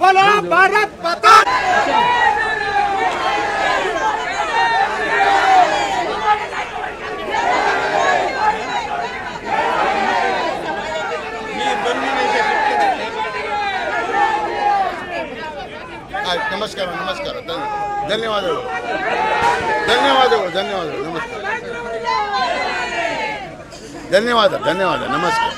बोलो भारत माता ನಮಸ್ಕಾರ ನಮಸ್ಕಾರ ಧನ್ಯವಾದಗಳು ಧನ್ಯವಾದಗಳು ಧನ್ಯವಾದಗಳು ನಮಸ್ಕಾರ ಧನ್ಯವಾದ ಧನ್ಯವಾದ ನಮಸ್ಕಾರ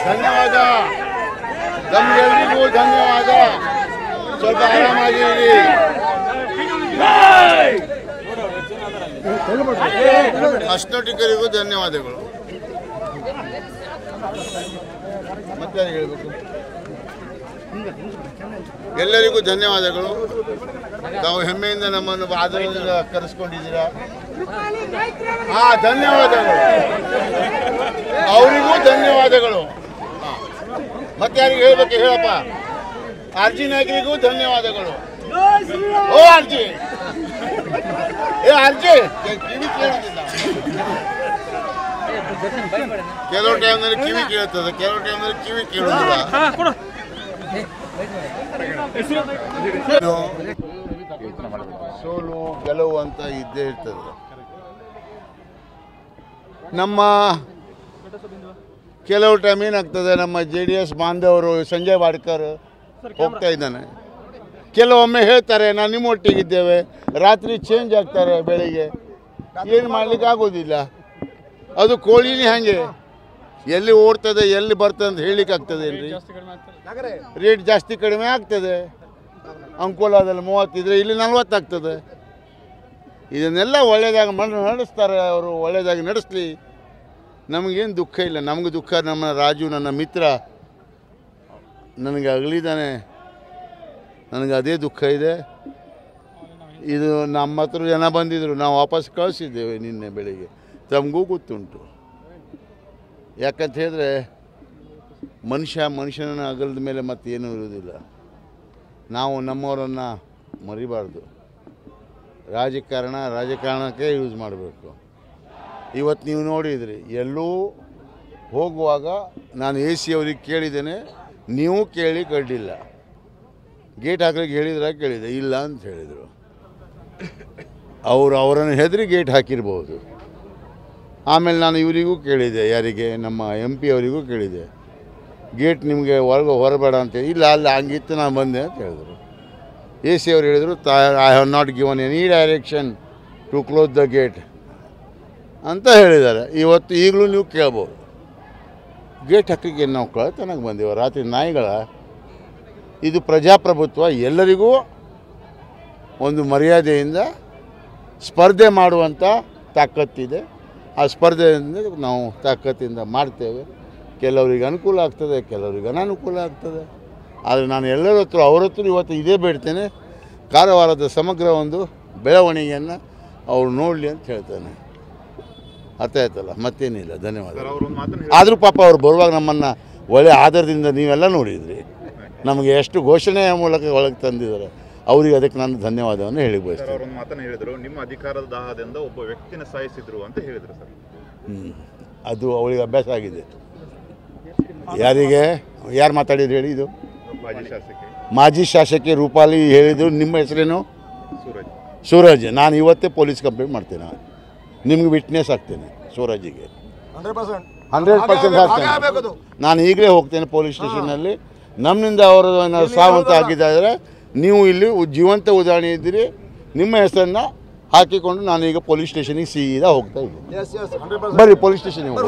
ಧನ್ಯವಾದ ತಮಗೆಲ್ಲರಿಗೂ ಧನ್ಯವಾದ ಸ್ವಲ್ಪ ಆರಾಮಾಗಿರಿ ಅಷ್ಟೊಟ್ಟಿಗರಿಗೂ ಧನ್ಯವಾದಗಳು ಮತ್ತೆ ಹೇಳಬೇಕು ಎಲ್ಲರಿಗೂ ಧನ್ಯವಾದಗಳು ತಾವು ಹೆಮ್ಮೆಯಿಂದ ನಮ್ಮನ್ನು ಆದರದಿಂದ ಕರೆಸ್ಕೊಂಡಿದ್ದೀರಾ ಧನ್ಯವಾದಗಳು ಅವರಿಗೂ ಧನ್ಯವಾದಗಳು ಮತ್ತೆ ಯಾರಿಗೆ ಹೇಳ್ಬೇಕು ಹೇಳಪ್ಪ ಆರ್ಜಿ ನಾಯಕರಿಗೂ ಧನ್ಯವಾದಗಳು ಓ ಆರ್ಜಿ ಆರ್ಜಿ ಕಿವಿ ಕೇಳೋದಿಲ್ಲ ಕೆಲವು ಟೈಮ್ನಲ್ಲಿ ಕಿವಿ ಕೇಳ್ತದೆ ಕೆಲವು ಟೈಮ್ನಲ್ಲಿ ಕಿವಿ ಕೇಳೋದಿಲ್ಲ ಸೋಲು ಗೆಲುವು ಅಂತ ಇದ್ದೇ ಇರ್ತದೆ ನಮ್ಮ ಕೆಲವು ಟೈಮ್ ಏನಾಗ್ತದೆ ನಮ್ಮ JDS ಬಾಂಧವರು ಸಂಜಯ್ ವಾಡ್ಕರ್ ಹೋಗ್ತಾ ಇದ್ದಾನೆ ಕೆಲವೊಮ್ಮೆ ಹೇಳ್ತಾರೆ ನಾನು ನಿಮ್ಮೊಟ್ಟಿಗಿದ್ದೇವೆ ರಾತ್ರಿ ಚೇಂಜ್ ಆಗ್ತಾರೆ ಬೆಳಿಗ್ಗೆ ಏನು ಮಾಡ್ಲಿಕ್ಕೆ ಆಗೋದಿಲ್ಲ ಅದು ಕೋಳಿನೇ ಹಾಗೆ ಎಲ್ಲಿ ಓಡ್ತದೆ ಎಲ್ಲಿ ಬರ್ತದೆ ಅಂತ ಹೇಳಲಿಕ್ಕೆ ಆಗ್ತದೆ ಏನ್ರಿ ರೇಟ್ ಜಾಸ್ತಿ ಕಡಿಮೆ ಆಗ್ತದೆ ಅಂಕೋಲಾದಲ್ಲಿ 30 ಇದ್ರೆ ಇಲ್ಲಿ 40 ಆಗ್ತದೆ ಇದನ್ನೆಲ್ಲ ಒಳ್ಳೆಯದಾಗಿ ನಡೆಸ್ತಾರೆ ಅವರು ಒಳ್ಳೆಯದಾಗಿ ನಡೆಸಲಿ ನಮಗೇನು ದುಃಖ ಇಲ್ಲ ನಮಗೆ ದುಃಖ ನಮ್ಮ ರಾಜು ನನ್ನ ಮಿತ್ರ ನನಗೆ ಅಗಲಿದ್ದಾನೆ ನನಗೆ ಅದೇ ದುಃಖ ಇದೆ ಇದು ನಮ್ಮ ಹತ್ರ ಜನ ಬಂದಿದ್ದರು ನಾವು ವಾಪಸ್ ಕಳಿಸಿದ್ದೇವೆ ನಿನ್ನೆ ಬೆಳಿಗ್ಗೆ ತಮಗೂ ಗೊತ್ತುಂಟು ಯಾಕಂತ ಹೇಳಿದ್ರೆ ಮನುಷ್ಯನ ಅಗಲದ ಮೇಲೆ ಮತ್ತೇನೂ ಇರೋದಿಲ್ಲ ನಾವು ನಮ್ಮವರನ್ನು ಮರಿಬಾರ್ದು ರಾಜಕಾರಣಕ್ಕೆ ಯೂಸ್ ಮಾಡಬೇಕು ಇವತ್ತು ನೀವು ನೋಡಿದ್ರಿ ಎಲ್ಲೂ ಹೋಗುವಾಗ ನಾನು AC ಅವ್ರಿಗೆ ಕೇಳಿದ್ದೇನೆ ನೀವು ಕೇಳಿ ಕಡ್ಡಿಲ್ಲ ಗೇಟ್ ಹಾಕಲಿಕ್ಕೆ ಕೇಳಿದೆ ಇಲ್ಲ ಅಂತ ಹೇಳಿದರು ಅವರನ್ನು ಹೆದರಿ ಗೇಟ್ ಹಾಕಿರ್ಬೋದು ಆಮೇಲೆ ನಾನು ಇವರಿಗೂ ಕೇಳಿದೆ ಯಾರಿಗೆ ನಮ್ಮ MP ಅವರಿಗೂ ಕೇಳಿದೆ ಗೇಟ್ ನಿಮಗೆ ಹೊರಬೇಡ ಅಂತೇಳಿ ಇಲ್ಲ ಅಲ್ಲಿ ಹಂಗಿತ್ತು ನಾನು ಬಂದೆ ಅಂತ ಹೇಳಿದರು AC ಅವರು ಹೇಳಿದರು I have not given any direction to close the gate ಅಂತ ಹೇಳಿದ್ದಾರೆ ಇವತ್ತು ಈಗಲೂ ನೀವು ಕೇಳ್ಬೋದು ಗೇಟ್ ಹಾಕಲಿಕ್ಕೆ ನಾವು ಕಳ್ತನಾಗ ಬಂದೀವಿ ರಾತ್ರಿ ನಾಯಿಗಳ ಇದು ಪ್ರಜಾಪ್ರಭುತ್ವ ಎಲ್ಲರಿಗೂ ಒಂದು ಮರ್ಯಾದೆಯಿಂದ ಸ್ಪರ್ಧೆ ಮಾಡುವಂಥ ತಾಕತ್ತಿದೆ ಆ ಸ್ಪರ್ಧೆಯಿಂದ ನಾವು ತಾಕತ್ತಿಂದ ಮಾಡ್ತೇವೆ ಕೆಲವರಿಗೆ ಅನುಕೂಲ ಆಗ್ತದೆ ಕೆಲವರಿಗೆ ಅನಾನುಕೂಲ ಆಗ್ತದೆ ಆದರೆ ನಾನು ಎಲ್ಲರ ಹತ್ರ ಅವ್ರ ಹತ್ರ ಇವತ್ತು ಇದೇ ಬೇಡ್ತೇನೆ ಕಾರವಾರದ ಸಮಗ್ರ ಒಂದು ಬೆಳವಣಿಗೆಯನ್ನು ಅವ್ರು ನೋಡಲಿ ಅಂತ ಹೇಳ್ತಾನೆ ಅರ್ಥ ಆಯ್ತಲ್ಲ ಮತ್ತೇನಿಲ್ಲ ಧನ್ಯವಾದ ಆದರೂ ಪಾಪ ಅವ್ರು ಬರುವಾಗ ನಮ್ಮನ್ನು ಒಳ್ಳೆಯ ಆಧಾರದಿಂದ ನೀವೆಲ್ಲ ನೋಡಿದ್ರಿ ನಮಗೆ ಎಷ್ಟು ಘೋಷಣೆಯ ಮೂಲಕ ಒಳಗೆ ತಂದಿದ್ದಾರೆ ಅವರಿಗೆ ಅದಕ್ಕೆ ನಾನು ಧನ್ಯವಾದವನ್ನು ಹೇಳಿ ಬಯಸ್ತೇನೆ ಅವರು ಮಾತನ್ನು ಹೇಳಿದರು ನಿಮ್ಮ ಅಧಿಕಾರದ ದಾಹದಿಂದ ಒಬ್ಬ ವ್ಯಕ್ತಿನ ಸಾಯಿಸಿದ್ರು ಅಂತ ಹೇಳಿದರು ಸರ್ ಅದು ಅವಳಿಗೆ ಅಭ್ಯಾಸ ಆಗಿದೆ ಯಾರು ಮಾತಾಡಿದ್ರು ಹೇಳಿ ಇದು ಮಾಜಿ ಶಾಸಕಿ ರೂಪಾಲಿ ಹೇಳಿದರು ನಿಮ್ಮ ಹೆಸರೇನು ಸೂರಜ್ ನಾನು ಇವತ್ತೇ ಪೊಲೀಸ್ ಕಂಪ್ಲೇಂಟ್ ಮಾಡ್ತೇನೆ ನಿಮ್ಗೆ ವಿಟ್ನೆಸ್ ಆಗ್ತೇನೆ ಸೂರಜಿಗೆ 100% ಆಗ್ತೇನೆ ನಾನು ಈಗಲೇ ಹೋಗ್ತೇನೆ ಪೊಲೀಸ್ ಸ್ಟೇಷನ್ನಲ್ಲಿ ನಮ್ಮಿಂದ ಅವರು ಏನಾದ್ರು ಸಾವಂತ ಆಗಿದ್ದಾರೆ ನೀವು ಇಲ್ಲಿ ಜೀವಂತ ಉದಾಹರಣೆ ಇದ್ದೀರಿ ನಿಮ್ಮ ಹೆಸರನ್ನು ಹಾಕಿಕೊಂಡು ನಾನು ಈಗ ಪೊಲೀಸ್ ಸ್ಟೇಷನಿಗೆ ಸೀದಾ ಹೋಗ್ತಾ ಇದ್ದೀನಿ ಬರ್ರಿ ಪೊಲೀಸ್ ಸ್ಟೇಷನ್ಗೆ ಹೋಗಿ